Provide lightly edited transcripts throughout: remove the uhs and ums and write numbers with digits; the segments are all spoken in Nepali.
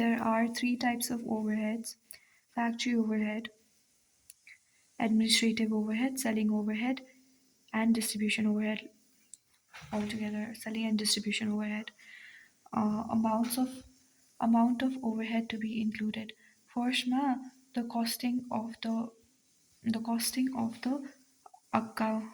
there are three types of overheads: factory overhead, administrative overhead, selling overhead, and distribution overhead. Altogether, selling and distribution overhead. Amounts of amount of overhead to be included. First, the costing of the account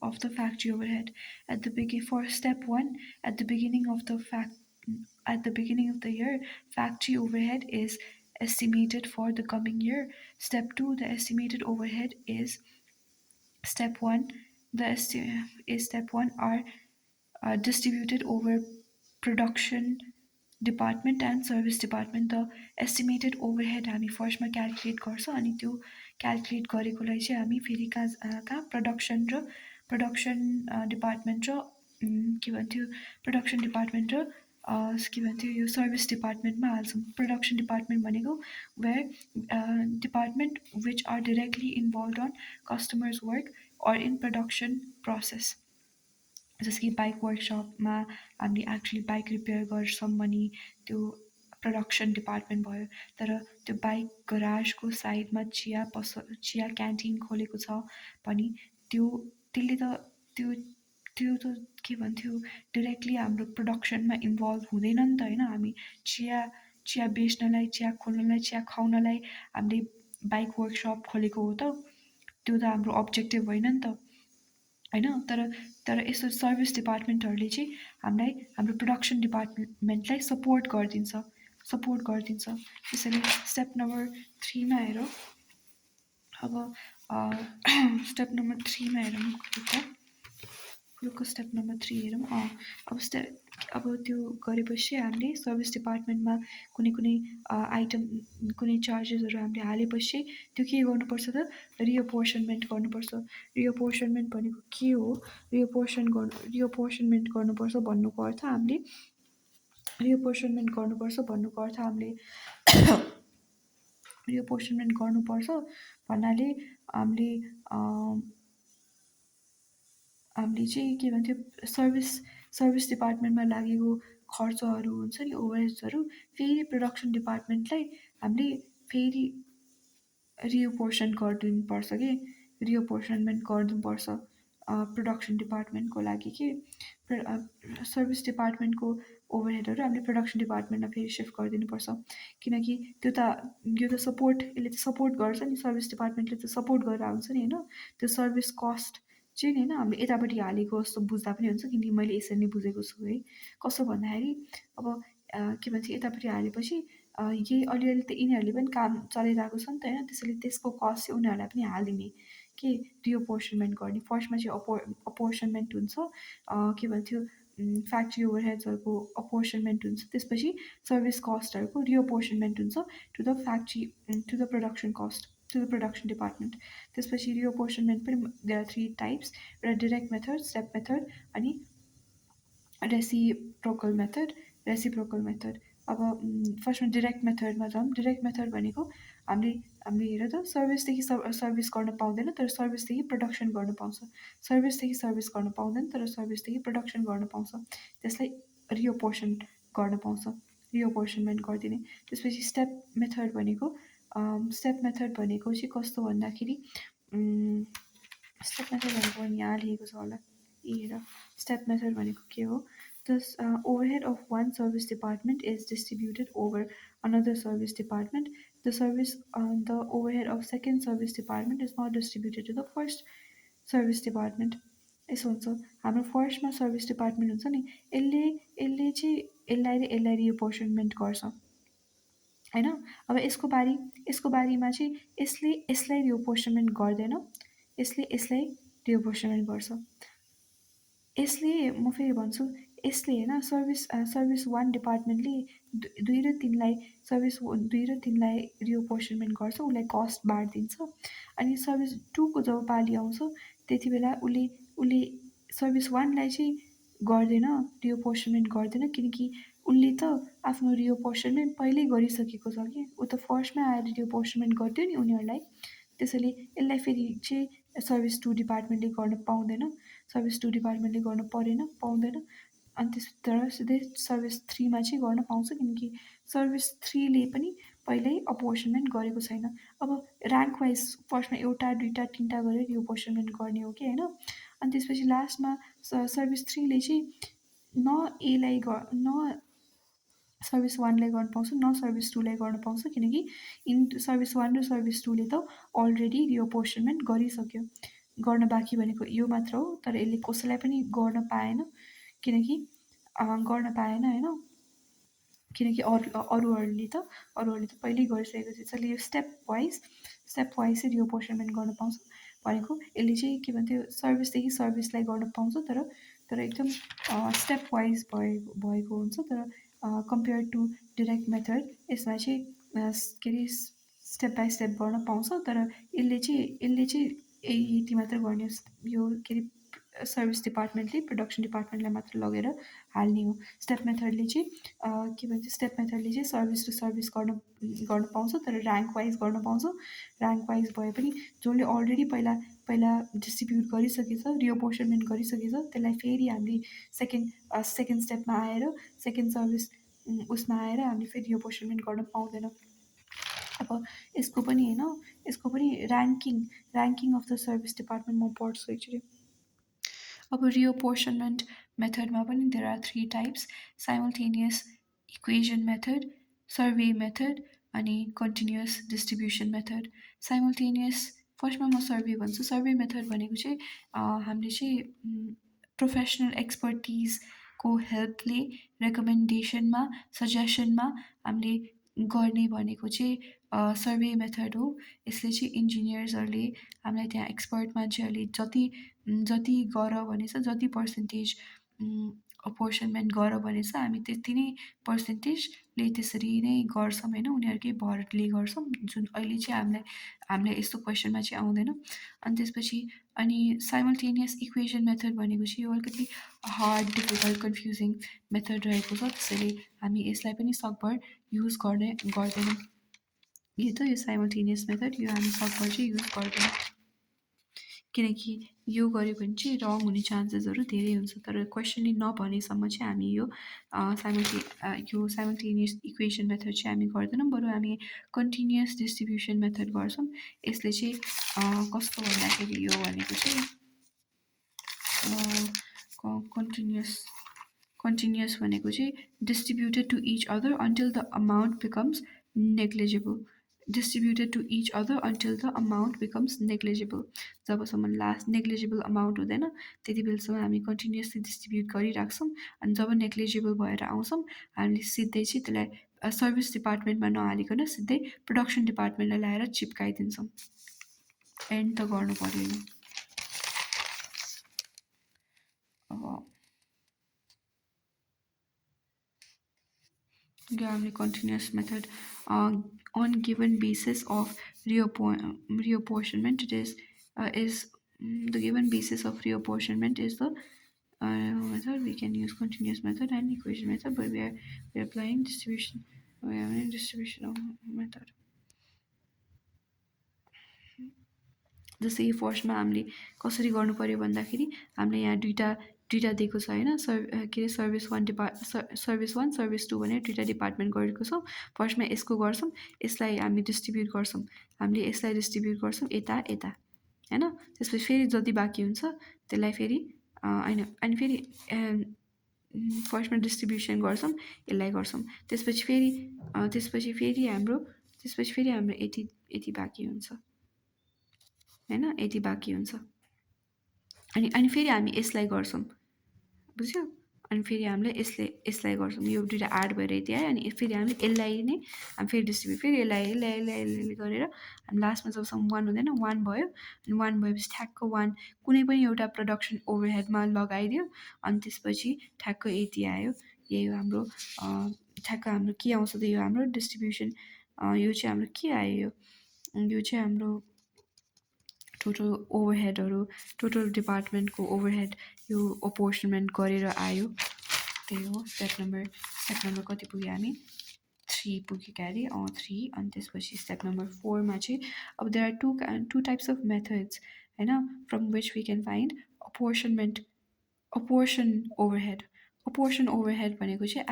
of the factory overhead at the begin for step one at the beginning of the year. Factory overhead is estimated for the coming year. Step two, the estimated overhead is step one. Step one are distributed over production department and service department. The estimated overhead हामी फर्स्टमा क्यालकुलेट गर्छ अनि त्यो क्यालकुलेट गरेकोलाई चाहिँ हामी फेरि कहाँ प्रडक्सन डिपार्टमेन्ट र के भन्थ्यो प्रडक्सन डिपार्टमेन्ट र के भन्थ्यो यो सर्भिस डिपार्टमेन्टमा हाल्छौँ. प्रडक्सन डिपार्टमेन्ट भनेको where department which are directly involve on customers work or in production process. जस्तो कि बाइक वर्कसपमा हामीले एक्चुली बाइक रिपेयर गर्छौँ भने त्यो प्रडक्सन डिपार्टमेन्ट भयो. तर त्यो बाइक गराजको साइडमा चिया क्यान्टिन खोलेको छ भने त्यसले त त्यो त के भन्थ्यो डिरेक्टली हाम्रो प्रडक्सनमा इन्भल्भ हुँदैन नि त होइन. हामी चिया बेच्नलाई, चिया खोल्नलाई, चिया खुवाउनलाई हामीले बाइक वर्कसप खोलेको हो त. त्यो त हाम्रो अब्जेक्टिभ होइन नि त होइन. तर यसो सर्भिस डिपार्टमेन्टहरूले चाहिँ हामीलाई हाम्रो प्रडक्सन डिपार्टमेन्टलाई सपोर्ट गरिदिन्छ. त्यसैले स्टेप नम्बर 3 मा हेरौँ. अब स्टेप नम्बर 3 मा हेरौँ. फुलको स्टेप नम्बर 3 हेरौँ. अब त्यो गरेपछि हामीले सर्भिस डिपार्टमेन्टमा कुनै आइटम कुनै चार्जेसहरू हामीले हालेपछि त्यो के गर्नुपर्छ त रिअपोर्सनमेन्ट गर्नुपर्छ. रिअपोर्सनमेन्ट भनेको के हो? रिअपोर्सनमेन्ट गर्नुपर्छ भन्नुको अर्थ हामीले रिअपोर्सनमेन्ट गर्नुपर्छ भन्नाले हामीले चाहिँ के भन्थ्यो सर्भिस डिपार्टमेन्टमा लागेको खर्चहरू हुन्छ नि ओभरहेड्सहरू फेरि प्रडक्सन डिपार्टमेन्टलाई हामीले फेरि रिअपोर्सन गरिदिनुपर्छ कि रिअपोर्सनमेन्ट गरिदिनुपर्छ प्रडक्सन डिपार्टमेन्टको लागि कि सर्भिस डिपार्टमेन्टको ओभरहेडहरू हामीले प्रडक्सन डिपार्टमेन्टमा फेरि सिफ्ट गरिदिनुपर्छ. किनकि यो त यसले त सपोर्ट गर्छ नि. सर्भिस डिपार्टमेन्टले त सपोर्ट गरेर आउँछ नि होइन. त्यो सर्भिस कस्ट चाहिँ होइन हामीले यतापट्टि हालेको जस्तो बुझ्दा पनि हुन्छ. किनकि मैले यसरी नै बुझेको छु है. कसो भन्दाखेरि अब के भन्छ यतापट्टि हालेपछि यही अलिअलि त यिनीहरूले पनि काम चलाइरहेको छ नि त होइन. त्यसैले त्यसको कस्ट चाहिँ उनीहरूलाई पनि हालिदिने के रिअपोर्सनमेन्ट गर्ने. फर्स्टमा चाहिँ अपोर्सनमेन्ट हुन्छ के भन्थ्यो फ्याक्ट्री ओभरहेड्सहरूको अपोर्सनमेन्ट हुन्छ. त्यसपछि सर्भिस कस्टहरूको रिअपोर्सनमेन्ट हुन्छ to the production cost to the production department. त्यसपछि रिअपोर्सनमेन्ट पनि देयर आर 3 टाइप्स. एउटा डिरेक्ट मेथड, स्टेप मेथड अनि रेसिप्रोकल मेथड. अब फर्स्टमा डिरेक्ट मेथडमा जाउँ. डिरेक्ट मेथड भनेको हामीले हेर त सर्भिसदेखि सर्भिस गर्न पाउँदैन तर सर्भिसदेखि प्रडक्सन गर्न पाउँछ. सर्भिसदेखि सर्भिस गर्न पाउँदैन तर सर्भिसदेखि प्रडक्सन गर्न पाउँछ. त्यसलाई रिअपोर्सन गर्न पाउँछ. रिअपोर्सनमेन्ट गरिदिने. त्यसपछि स्टेप मेथड भनेको चाहिँ कस्तो भन्दाखेरि स्टेप मेथड भनेको यहाँ लेखेको छ होला. हेर स्टेप मेथड भनेको के हो? The overhead of one service department is distributed over another service department. The overhead of second service department is not distributed to the first service department. यसो हुन्छ. हाम्रो फर्स्टमा सर्भिस डिपार्टमेन्ट हुन्छ नि यसले चाहिँ यसलाई रिअपोर्सनमेन्ट गर्छ होइन. अब यसको बारीमा चाहिँ यसलाई रिअपोर्सनमेन्ट गर्दैन. यसलाई रिअपोर्सनमेन्ट गर्छ. यसले म फेरि भन्छु यसले होइन सर्भिस 1 डिपार्टमेन्टले 2 र 3लाई रिअपोर्सनमेन्ट गर्छ. उसलाई कस्ट बाँडिदिन्छ. अनि सर्भिस 2 को जब पालि आउँछ त्यति बेला उसले सर्भिस 1लाई चाहिँ गर्दैन रिअपोर्सनमेन्ट गर्दैन. किनकि उसले त आफ्नो रिअपोर्सनमेन्ट पहिल्यै गरिसकेको छ कि ऊ त फर्स्टमै आएर रिअपोर्सनमेन्ट गरिदियो नि उनीहरूलाई. त्यसैले यसलाई फेरि चाहिँ सर्भिस 2 डिपार्टमेन्टले गर्न पाउँदैन. सर्भिस 2 डिपार्टमेन्टले गर्न पाउँदैन. अनि तर सिधै सर्भिस 3मा चाहिँ गर्न पाउँछ. किनकि सर्भिस 3ले पनि पहिल्यै अपोर्सनमेन्ट गरेको छैन। अब ऱ्याङ्क वाइज फर्स्टमा एउटा दुईवटा तिनवटा गरेर यो अपोर्सनमेन्ट गर्ने हो कि होइन। अनि त्यसपछि लास्टमा सर्भिस 3ले चाहिँ न एलाई न सर्भिस 1लाई गर्न पाउँछ न सर्भिस 2लाई गर्न पाउँछ, किनकि सर्भिस 1 र सर्भिस 2ले त अलरेडी रिअपोर्सनमेन्ट गरिसक्यो। गर्न बाँकी भनेको यो मात्र हो, तर यसले कसैलाई पनि गर्न पाएन, किनकि गर्न पाएन होइन, किनकि अरूहरूले त पहिल्यै गरिसकेको थियो। त्यसैले यो स्टेप वाइज चाहिँ रिअपोर्सनमेन्ट गर्न पाउँछ भनेको यसले चाहिँ के भन्थ्यो, सर्भिसदेखि सर्भिसलाई गर्न पाउँछ, तर एकदम स्टेप वाइज भएको हुन्छ। तर कम्पेयर टु डिरेक्ट मेथड यसमा चाहिँ के अरे स्टेप बाई स्टेप गर्न पाउँछ, तर यसले चाहिँ यति मात्र गर्ने, यो के अरे सर्भिस डिपार्टमेन्टले प्रडक्सन डिपार्टमेन्टलाई मात्र लगेर हाल्ने हो। स्टेप मेथडले चाहिँ के भन्छ, स्टेप मेथडले चाहिँ सर्भिस टु सर्भिस गर्न पाउँछ, तर ऱ्याङ्क वाइज गर्न पाउँछ। ऱ्याङ्क वाइज भए पनि जसले अलरेडी पहिला डिस्ट्रिब्युट गरिसकेछ, रिअपोर्सनमेन्ट गरिसकेछ, त्यसलाई फेरि हामीले सेकेन्ड स्टेपमा आएर सेकेन्ड सर्भिस उसमा आएर हामीले फेरि रिअपोर्सनमेन्ट गर्न पाउँदैन। अब यसको पनि होइन, यसको पनि ranking of the service department म पढ्छु एक्चुली। अब रिअपोर्सनमेन्ट मेथडमा पनि there are 3 types, simultaneous equation method, survey method अनि कन्टिन्युअस डिस्ट्रिब्युसन मेथड। साइमल्टेनियस फर्स्टमा म सर्वे भन्छु। सर्वे मेथड भनेको चाहिँ हामीले चाहिँ प्रोफेसनल एक्सपर्टिजको हेल्पले रेकमेन्डेसनमा सजेसनमा हामीले गर्ने भनेको चाहिँ सर्वे मेथड हो। यसले चाहिँ इन्जिनियर्सहरूले हामीलाई त्यहाँ एक्सपर्ट मान्छेहरूले जति गर भनेछ, जति पर्सेन्टेज अपोर्सनमेन्ट गर भनेछ, हामी त्यति नै पर्सेन्टेजले त्यसरी नै गर्छौँ होइन, उनीहरूकै भरले गर्छौँ, जुन अहिले चाहिँ हामीलाई यस्तो क्वेसनमा चाहिँ आउँदैन। अनि त्यसपछि अनि साइमल्टेनियस इक्वेसन मेथड भनेको चाहिँ यो अलिकति हार्ड डिफिकल्ट कन्फ्युजिङ मेथड रहेको छ, त्यसैले हामी यसलाई पनि सकभर युज गर्दैनौँ। यो साइमल्टेनियस मेथड यो हामी सकभर चाहिँ युज गर्दैनौँ, किनकि यो गऱ्यो भने चाहिँ रङ हुने चान्सेसहरू धेरै हुन्छ। तर क्वेसनले नभनेसम्म चाहिँ हामी यो साइमल्टेनियस इक्वेसन मेथड चाहिँ हामी गर्दैनौँ, बरु हामी कन्टिन्युअस डिस्ट्रिब्युसन मेथड गर्छौँ। यसले चाहिँ कस्तो भन्दाखेरि यो भनेको चाहिँ कन्टिन्युअस भनेको चाहिँ distributed to each other until the amount becomes negligible. Distributed to each other until the amount becomes negligible. जबसम्म लास्ट नेग्लिजिबल अमाउन्ट हुँदैन त्यति बेलासम्म हामी कन्टिन्युअसली डिस्ट्रिब्युट गरिराख्छौँ। अनि जब नेग्लिजिबल भएर आउँछौँ हामीले सिधै चाहिँ त्यसलाई सर्भिस डिपार्टमेन्टमा नहालिकन सिधै प्रोडक्सन डिपार्टमेन्टलाई ल्याएर चिप्काइदिन्छौँ। एन्ड त गर्नु पऱ्यो नि। अब हामीले continuous method on given basis of reapportionment. It is the given basis of reapportionment is the method. We can use continuous method and equation method, but we are applying distribution. We are distribution of method. जस्तै यो फर्स्टमा हामीले कसरी गर्नु पर्यो भन्दाखेरि हामीले यहाँ दुईवटा दिएको छ होइन, के अरे सर्भिस 1 सर्भिस 2 भनेर दुईवटा डिपार्टमेन्ट गरेको छौँ। फर्स्टमा यसको गर्छौँ, यसलाई हामी डिस्ट्रिब्युट गर्छौँ, हामीले यसलाई डिस्ट्रिब्युट गर्छौँ यता होइन। त्यसपछि फेरि जति बाँकी हुन्छ त्यसलाई फेरि होइन, अनि फेरि फर्स्टमा डिस्ट्रिब्युसन गर्छौँ, यसलाई गर्छौँ, त्यसपछि फेरि हाम्रो यति बाँकी हुन्छ होइन, यति बाँकी हुन्छ। अनि फेरि हामी यसलाई गर्छौँ, बुझ्यो। अनि फेरि हामीले यसलाई गर्छौँ, यो दुइटा एड भएर यति आयो। अनि फेरि हामीले यसलाई नै हामी फेरि डिस्ट्रिब्युट, फेरि यसलाई गरेर हामी लास्टमा जबसम्म 1 हुँदैन 1 भयो। अनि 1 भएपछि ठ्याक्क 1 कुनै पनि एउटा प्रडक्सन ओभरहेडमा लगाइदियो, अनि त्यसपछि ठ्याक्क यति आयो। यही हो हाम्रो ठ्याक्क हाम्रो के आउँछ त, यो हाम्रो डिस्ट्रिब्युसन। यो चाहिँ हाम्रो के आयो, यो चाहिँ हाम्रो टोटल ओभरहेडहरू, टोटल डिपार्टमेन्टको ओभरहेड यो अपोर्सनमेन्ट गरेर आयो। त्यही हो स्टेप नम्बर कति पुग्यो हामी, 3 पुगेका अरे 3। अनि त्यसपछि स्टेप नम्बर 4मा चाहिँ अब there are two types of methods होइन, from which we can find apportion overhead. Apportion overhead भनेको चाहिँ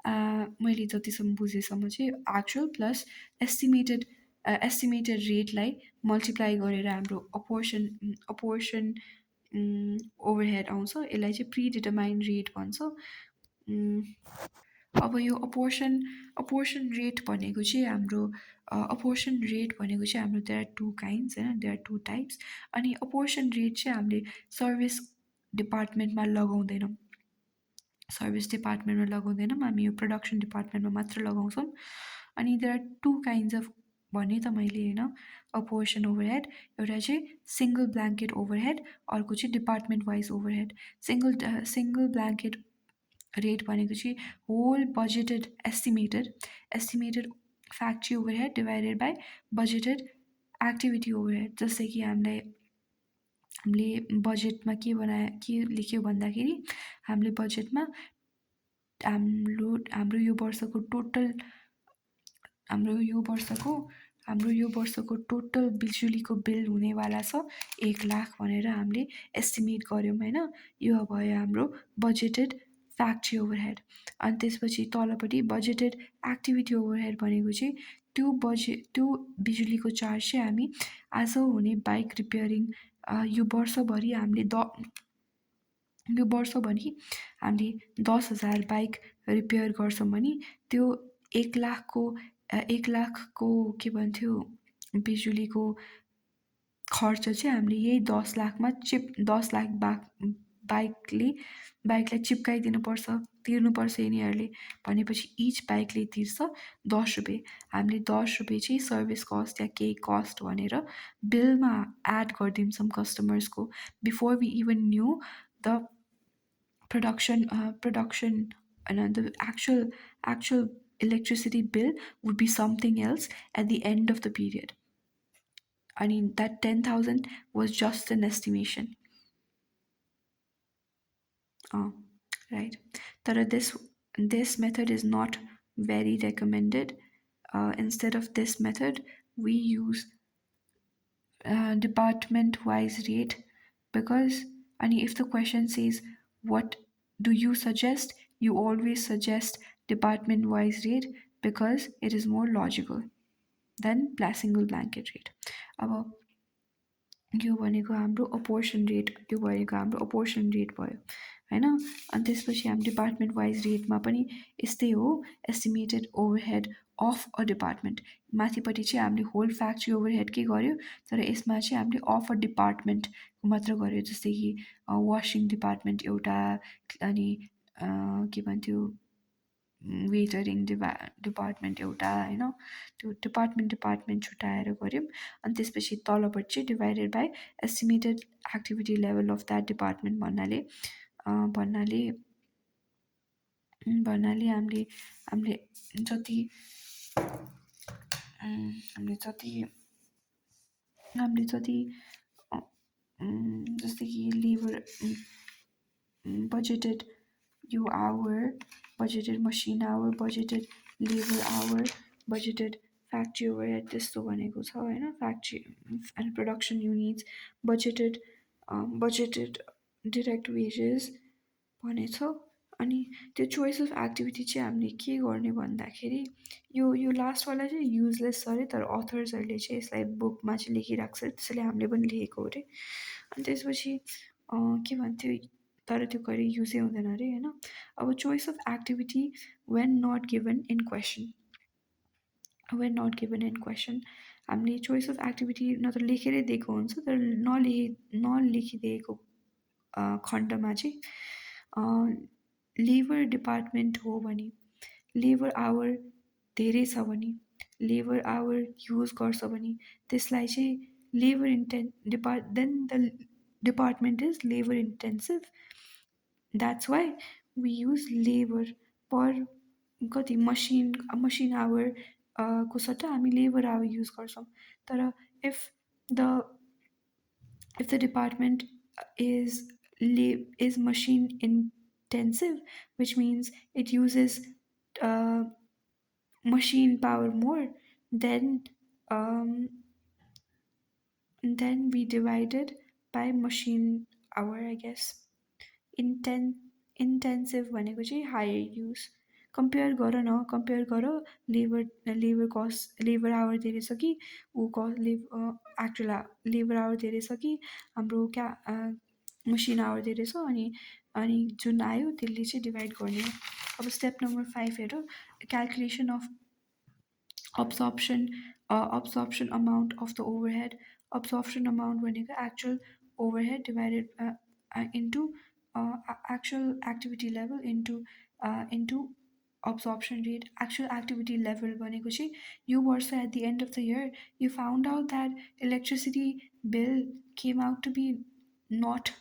मैले जतिसम्म बुझेसम्म चाहिँ एक्चुअल प्लस एस्टिमेटेड एस्टिमेटेड रेटलाई मल्टिप्लाई गरेर हाम्रो अपोर्सन ओभरहेड आउँछ। यसलाई चाहिँ प्रिडिटरमाइन्ड रेट भन्छ। उम्, अब यो अपोर्सन रेट भनेको चाहिँ हाम्रो अपोर्सन रेट भनेको चाहिँ हाम्रो देयर आर टु काइन्ड्स होइन, देयर आर टु टाइप्स। अनि अपोर्सन रेट चाहिँ हामीले सर्भिस डिपार्टमेन्टमा लगाउँदैनौँ, सर्भिस डिपार्टमेन्टमा लगाउँदैनौँ, हामी यो प्रडक्सन डिपार्टमेन्टमा मात्र लगाउँछौँ। अनि there are two kinds of भने त मैले होइन अपोर्सन ओभरहेड। एउटा चाहिँ सिङ्गल ब्ल्याङ्केट ओभरहेड, अर्को चाहिँ department wise overhead. Single blanket rate भनेको चाहिँ whole budgeted estimated factory overhead divided by budgeted activity overhead. जस्तै कि हामीले बजेटमा के लेख्यो भन्दाखेरि हामीले बजेटमा हाम्रो यो वर्षको टोटल हाम्रो यो वर्षको टोटल बिजुलीको बिल हुनेवाला छ 1,00,000 भनेर हामीले एस्टिमेट गऱ्यौँ होइन। यो भयो हाम्रो बजेटेड फ्याक्ट्री ओभरहेड। अनि त्यसपछि तलपट्टि बजेटेड एक्टिभिटी ओभरहेड भनेको चाहिँ त्यो बिजुलीको चार्ज चाहिँ हामी आज हुने बाइक रिपेयरिङ यो वर्षभरि हामीले 10,000 बाइक रिपेयर गर्छौँ भने त्यो 1,00,000को के भन्थ्यो बिजुलीको खर्च चाहिँ हामीले यही 10,00,000मा 10,00,000 बाइकलाई चिप्काइदिनुपर्छ, तिर्नुपर्छ यिनीहरूले। भनेपछि इच बाइकले तिर्छ 10 रुपियाँ। हामीले 10 रुपियाँ चाहिँ सर्भिस कस्ट या केही कस्ट भनेर बिलमा एड गरिदिन्छौँ कस्टमर्सको, before we even knew the production and the actual electricity bill would be something else at the end of the period. I mean that 10,000 was just an estimation. Right. But this method is not very recommended. Instead of this method we use department wise rate, because if the question says what do you suggest, you always suggest department wise rate because it is more logical than single blanket rate. अब यो भनेको हाम्रो अपोर्सन रेट भयो होइन। अनि त्यसपछि हामी डिपार्टमेन्ट वाइज रेटमा पनि यस्तै हो, estimated overhead of a department. माथिपट्टि चाहिँ हामीले होल फ्याक्ट्री ओभरहेडकै गऱ्यो, तर यसमा चाहिँ हामीले अफ अ डिपार्टमेन्ट मात्र गऱ्यो। जस्तै कि वासिङ डिपार्टमेन्ट एउटा, अनि के भन्थ्यो वेटरिङ डिपार्टमेन्ट एउटा होइन, त्यो डिपार्टमेन्ट छुट्याएर गऱ्यौँ। अनि त्यसपछि तलपट्टि चाहिँ divided by estimated activity level of that department भन्नाले हामीले जति जस्तै कि लेबर बजेटेड यो hour, budgeted machine hour, budgeted labour hour, budgeted factory overhead त्यस्तो भनेको छ होइन। Factory and production units, budgeted direct wages भनेछ। अनि त्यो चोइस अफ एक्टिभिटी चाहिँ हामीले के गर्ने भन्दाखेरि यो लास्टवाला चाहिँ युजलेस छ अरे, तर अथर्सहरूले चाहिँ यसलाई बुकमा चाहिँ लेखिरहेको छ, त्यसैले हामीले पनि लेखेको अरे। अनि त्यसपछि के भन्थ्यो, तर त्यो कहिले युजै हुँदैन अरे होइन। अब choice of activity when not given in question, हामीले चोइस अफ एक्टिभिटी न त लेखेरै दिएको हुन्छ, तर नलेखिदिएको खण्डमा चाहिँ लेबर डिपार्टमेन्ट हो भने, लेबर आवर धेरै छ भने, लेबर आवर युज गर्छ भने त्यसलाई चाहिँ then the department is labor intensive. That's why we use labor per कति मसिन आवर को सट्टा हामी लेबर आवर युज गर्छौँ। तर if the department is machine intensive, which means it uses machine power more, then we divide it by machine hour, I guess. Intensive भनेको चाहिँ higher use, कम्पेयर गर न, कम्पेयर गर लेबर कस्ट, लेबर आवर धेरै छ कि ऊ एक्चुअल लेबर आवर धेरै छ कि हाम्रो मसिन आवर धेरै छ, अनि अनि जुन आयो त्यसले चाहिँ डिभाइड गर्ने हो। अब स्टेप नम्बर 5 हेरौँ, calculation of absorption amount of the overhead. Absorption amount भनेको actual overhead divided into actual activity level into absorption rate. Actual activity level भनेको चाहिँ यो वर्ष at the end of the year you found out that electricity bill came out to be not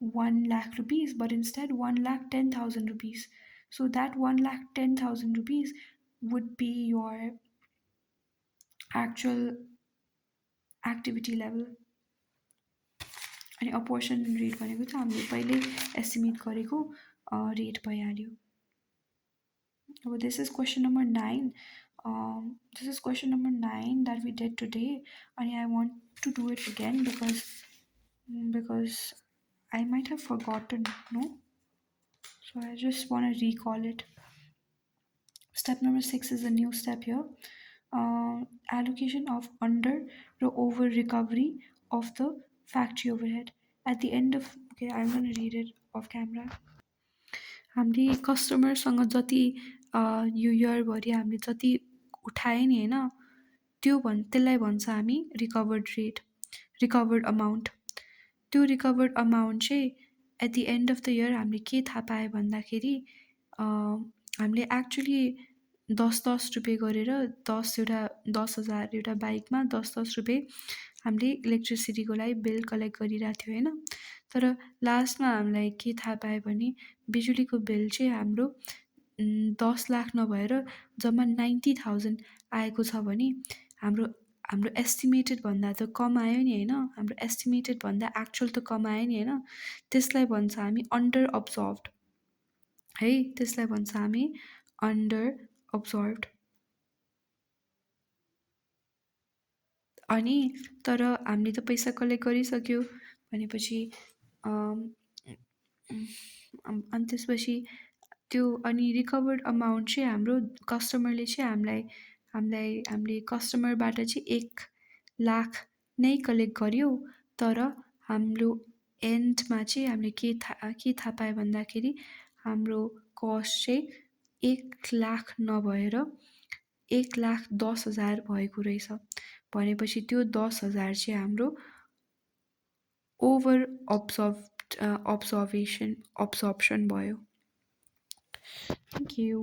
1 lakh rupees but instead 1,10,000 rupees. So that 1,10,000 rupees would be your actual activity level. अनि अपोर्सन रेट भनेको चाहिँ हामीले पहिले एस्टिमेट गरेको रेट भइहाल्यो। अब this is question number 9. This is question number 9 that we did today, and I want to do it again because I might have forgotten, no? So I just want to recall it. Step number 6 is a new step here. Allocation of under or over recovery of the factory overhead. At the end of, okay, I'm going to read it off camera. हामीले कस्टमरसँग जति यो इयरभरि हामीले जति उठाए नि होइन, त्यसलाई भन्छ हामी रिकभर्ड रेट, रिकभर्ड अमाउन्ट। त्यो रिकभर्ड अमाउन्ट चाहिँ at the end of the year हामीले के थाहा पायो भन्दाखेरि हामीले एक्चुली 10-10 रुपियाँ गरेर 10,000 एउटा बाइकमा 10-10 रुपियाँ हामीले इलेक्ट्रिसिटीको लागि बिल कलेक्ट गरिरहेको थियो होइन। तर लास्टमा हामीलाई के थाहा पायो भने बिजुलीको बिल चाहिँ हाम्रो 10 लाख नभएर जम्मा 90,000 आएको छ भने हाम्रो हाम्रो एस्टिमेटेड भन्दा त कम आयो नि होइन, हाम्रो एस्टिमेटेड भन्दा एक्चुअल त कम आयो नि होइन। त्यसलाई भन्छ हामी अन्डर अब्जर्भड है, त्यसलाई भन्छ हामी अन्डर अब्जर्भड। अनि तर हामीले त पैसा कलेक्ट गरिसक्यो भनेपछि अनि त्यसपछि त्यो अनि रिकभर्ड अमाउन्ट चाहिँ हाम्रो कस्टमरले चाहिँ हामीले कस्टमरबाट चाहिँ 1 लाख नै कलेक्ट गर्यो। तर हाम्रो एन्डमा चाहिँ हामीले के थाहा पायो भन्दाखेरि हाम्रो कस्ट चाहिँ 1 लाख नभएर 1,10,000 भएको रहेछ। भनेपछि त्यो 10,000 चाहिँ हाम्रो ओभर अब्जर्प्सन भयो। Thank you.